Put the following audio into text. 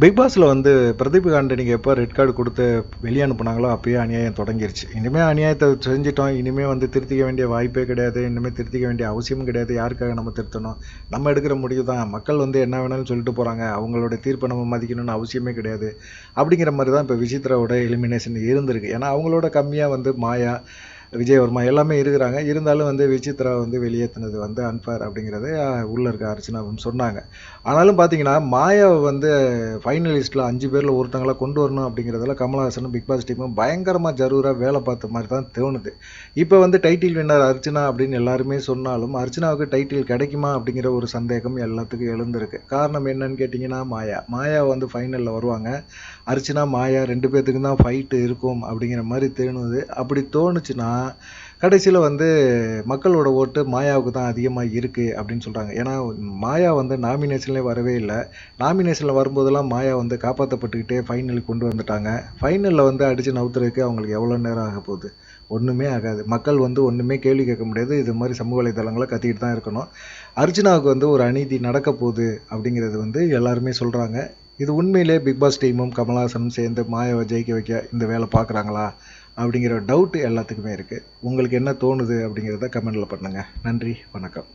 Big பாஸ்ல வந்து பிரதீப் ஆண்டனிக்கு எப்போ ரெட் கார்டு கொடுத்து வெளியே அனுப்புனாங்களோ அப்பயே அநியாயம் தொடங்கிருச்சு. இனிமேல் அநியாயத்தை செஞ்சிட்டோம், இனிமேல் வந்து திருத்திக்க வேண்டிய வாய்ப்பே கிடையாது, இனிமேல் திருத்திக்க வேண்டிய அவசியமும் கிடையாது. யாருக்காக நம்ம திருத்தணும்? நம்ம எடுக்கிற முடிவு தான். மக்கள் வந்து என்ன வேணாலும் சொல்லிட்டு போகிறாங்க, அவங்களோட தீர்ப்பை நம்ம மதிக்கணும்னு அவசியமே கிடையாது. அப்படிங்கிற மாதிரி தான் இப்போ விசித்ராவோட எலிமினேஷன் இருந்திருக்கு. ஏன்னா அவங்களோட கம்மியாக வந்து மாயா, விஜயவர்மா எல்லாமே இருக்கிறாங்க. இருந்தாலும் வந்து விசித்ரா வந்து வெளியேற்றினது வந்து அன்ஃபேர் அப்படிங்கிறது உள்ளே இருக்க அர்ச்சனாவும் சொன்னாங்க. ஆனாலும் பார்த்தீங்கன்னா மாயாவை வந்து ஃபைனலிஸ்ட்டில் 5 பேரில் ஒருத்தங்களா கொண்டு வரணும் அப்படிங்கிறதுல கமலஹாசனும் பிக் பாஸ் டீமும் பயங்கரமாக ஜரூராக வேலை பார்த்த மாதிரி தான் தோணுது. இப்போ வந்து டைட்டில் வின்னர் அர்ச்சனா அப்படின்னு எல்லாருமே சொன்னாலும் அர்ச்சனாவுக்கு டைட்டில் கிடைக்குமா அப்படிங்கிற ஒரு சந்தேகம் எல்லாத்துக்கும் எழுந்திருக்கு. காரணம் என்னன்னு கேட்டிங்கன்னா மாயா வந்து ஃபைனலில் வருவாங்க. அர்ச்சனா மாயா 2 பேர்த்துக்கும் தான் ஃபைட்டு இருக்கும் அப்படிங்கிற மாதிரி தோணுது. அப்படி தோணுச்சுன்னா கடைசியில் வந்து மக்களோட ஓட்டு மாயாவுக்கு தான் அதிகமாக இருக்குது அப்படின்னு சொல்கிறாங்க. ஏன்னா மாயா வந்து நாமினேஷன்லேயே வரவே இல்லை. நாமினேஷனில் வரும்போதெல்லாம் மாயா வந்து காப்பாற்றப்பட்டுக்கிட்டே ஃபைனலுக்கு கொண்டு வந்துட்டாங்க. ஃபைனலில் வந்து அடித்து நவுத்துறதுக்கு அவங்களுக்கு எவ்வளோ நேரம் ஆக போகுது? ஒன்றுமே ஆகாது. மக்கள் வந்து ஒன்றுமே கேள்வி கேட்க முடியாது. இது மாதிரி சமூக வலைதளங்களை கத்திக்கிட்டு தான் இருக்கணும். அர்ச்சனாவுக்கு வந்து ஒரு அநீதி நடக்க போகுது அப்படிங்கிறது வந்து எல்லாருமே சொல்கிறாங்க. இது உண்மையிலே பிக் பாஸ் டீமும் கமலஹாசனும் சேர்ந்து மாயாவை ஜெயிக்க வைக்க இந்த வேலை பார்க்குறாங்களா அப்படிங்கிற டவுட் எல்லாத்துக்குமே இருக்குது. உங்களுக்கு என்ன தோணுது அப்படிங்கிறத கமெண்டில் பண்ணுங்கள். நன்றி, வணக்கம்.